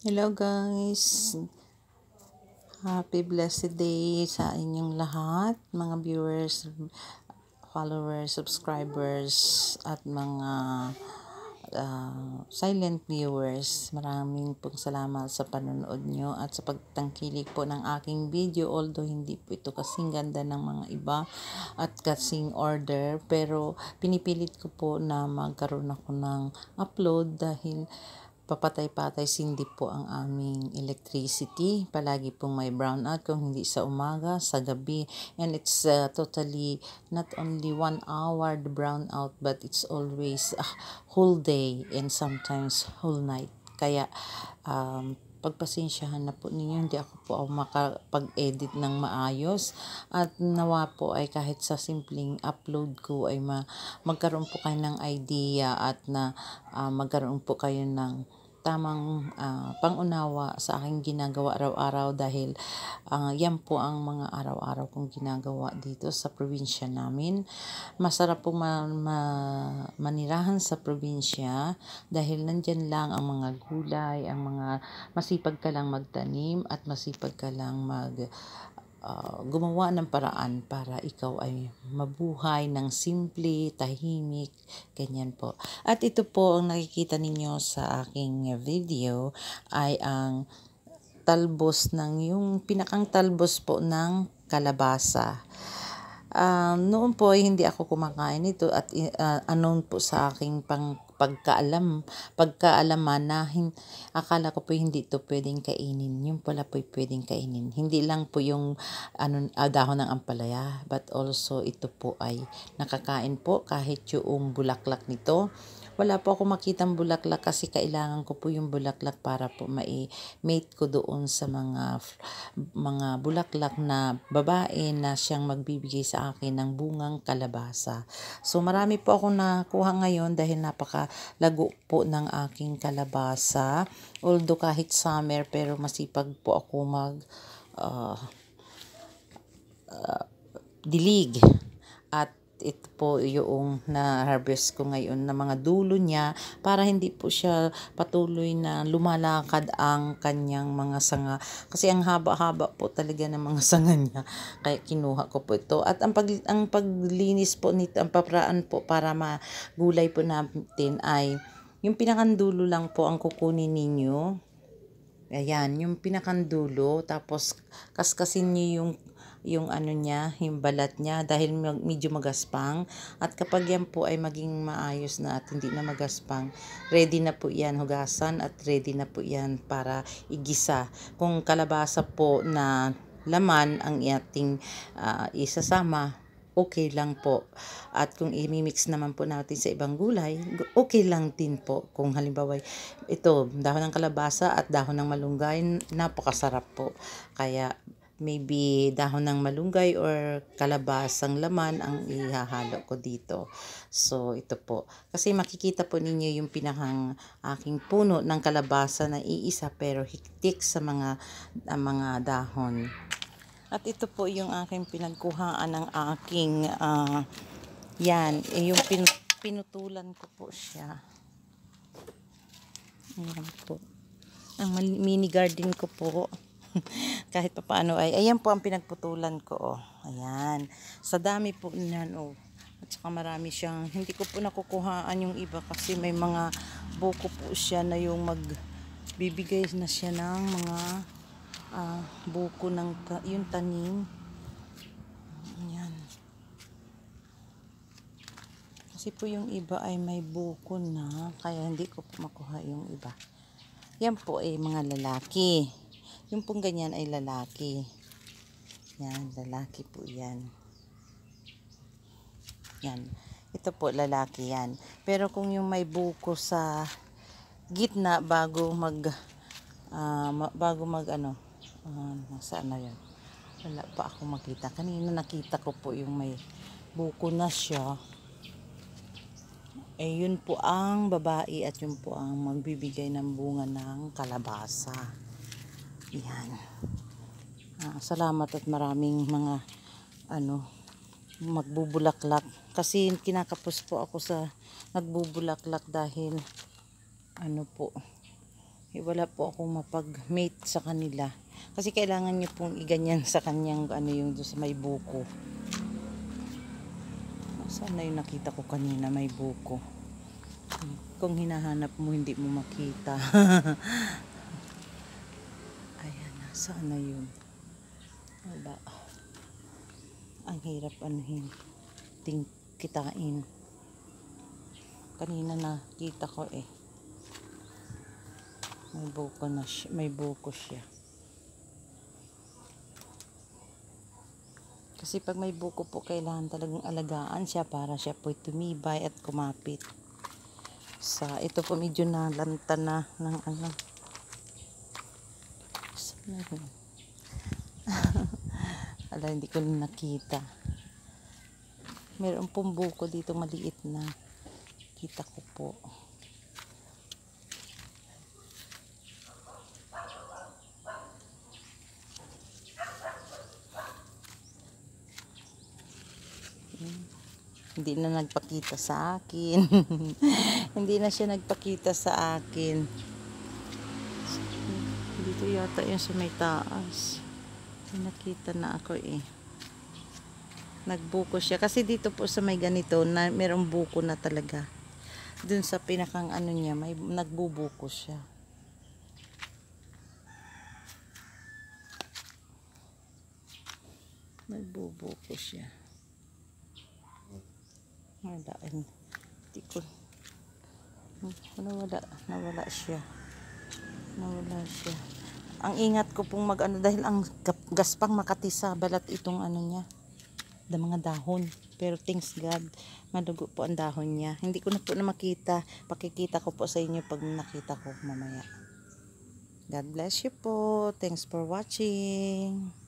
Hello guys, happy blessed day sa inyong lahat, mga viewers, followers, subscribers, at mga silent viewers. Maraming pong salamat sa panonood nyo at sa pagtangkilik po ng aking video, although hindi po ito kasing ganda ng mga iba at kasing order, pero pinipilit ko po na magkaroon ako ng upload dahil papatay-patay sindi po ang aming electricity. Palagi pong may brownout, kung hindi sa umaga, sa gabi. And it's totally not only 1 hour the brownout, but it's always a whole day and sometimes whole night. Kaya pagpasensyahan na po ninyo, hindi ako po makapag-edit ng maayos, at nawa po ay kahit sa simpleng upload ko ay magkaroon po kayo ng idea at na magkaroon po kayo ng tamang pangunawa sa aking ginagawa araw-araw, dahil yan po ang mga araw-araw kong ginagawa dito sa probinsya namin. Masarap po manirahan sa probinsya dahil nandyan lang ang mga gulay, ang mga masipag ka lang magtanim at masipag ka lang gumawa ng paraan para ikaw ay mabuhay ng simple, tahimik, ganyan po. At ito po ang nakikita ninyo sa aking video ay ang talbos yung pinakang talbos po ng kalabasa. Noon po ay hindi ako kumakain ito at unknown po sa aking pagkaalaman na akala ko po hindi ito pwedeng kainin. Yung pala po pwedeng kainin. Hindi lang po yung dahon ng ampalaya, but also ito po ay nakakain po kahit yung bulaklak nito. Wala po ako makitang bulaklak kasi kailangan ko po yung bulaklak para po mate ko doon sa mga bulaklak na babae na siyang magbibigay sa akin ng bungang kalabasa. So marami po akong nakuha ngayon dahil napakalago po ng aking kalabasa. Although kahit summer, pero masipag po ako dilig. At ito po yung na-harvest ko ngayon na mga dulo niya para hindi po siya patuloy na lumalakad ang kanyang mga sanga. Kasi ang haba-haba po talaga ng mga sanga niya. Kaya kinuha ko po ito. At ang paglinis po nito, ang papraan po para magulay po natin ay yung pinakandulo lang po ang kukunin ninyo. Ayan, yung pinakandulo. Tapos kaskasin niyo yung ano niya, yung balat niya dahil medyo magaspang. At kapag yan po ay maging maayos na at hindi na magaspang, ready na po yan hugasan at ready na po yan para igisa. Kung kalabasa po na laman ang ating isasama, okay lang po. At kung i-mix naman po natin sa ibang gulay, okay lang din po. Kung halimbawa ito, dahon ng kalabasa at dahon ng malunggay, napakasarap po. Kaya maybe dahon ng malunggay or kalabasang laman ang ihahalo ko dito. So ito po. Kasi makikita po ninyo yung pinakang aking puno ng kalabasa na iisa pero hiktik sa mga dahon. At ito po yung aking pinagkuhaan ng aking yan, yung pinutulan ko po siya. Ayan po. Ang mini garden ko po. Kahit paano ay ayan po ang pinagputulan ko. Ayan. Sa dami po niyan. At saka marami siyang, hindi ko po nakukuhaan yung iba kasi may mga buko po siya na yung magbibigay na siya ng mga buko ng yung tanim. Ayan. Kasi po yung iba ay may buko na, kaya hindi ko po makuha yung iba. Yan po ay mga lalaki. Yung pong ganyan ay lalaki. Yan, lalaki po yan. Yan. Ito po lalaki yan. Pero kung yung may buko sa gitna bago saan na yan? Wala pa ako makita. Kanina nakita ko po yung may buko na siya. Eh yun po ang babae at yun po ang magbibigay ng bunga ng kalabasa. Yan. Salamat at maraming mga magbubulaklak. Kasi kinakapos po ako sa nagbubulaklak dahil wala po akong mapag-mate sa kanila. Kasi kailangan nyo pong iganyan sa kanyang ano yung doon sa may buko. Saan na yung nakita ko kanina may buko. Kung hinahanap mo hindi mo makita. Ayan, saan na yun? Wala. Ang hirap anuhin. Kitain. Kanina nakita ko eh. May buko na siya. May buko siya. Kasi pag may buko po, kailangan talagang alagaan siya para siya po tumibay at kumapit. Ito po medyo nalanta na ng ano. Ala, hindi ko na nakita. Meron pong buko dito maliit na. Kita ko po. Hindi na nagpakita sa akin. Hindi na siya nagpakita sa akin. Dito yata yung sa may taas. May nakita na ako eh. Nagbuko siya. Kasi dito po sa may ganito, na, merong buko na talaga. Dun sa pinakang ano niya, may nagbubuko siya. Nagbubuko siya. Wala. Hindi ko. Nawala siya. Nawala siya. Ang ingat ko pong mag-ano dahil ang gaspang makati sa balat itong ano niya. Mga dahon. Pero thanks God, madugo po ang dahon niya. Hindi ko na po na makita. Pakikita ko po sa inyo pag nakita ko mamaya. God bless you po. Thanks for watching.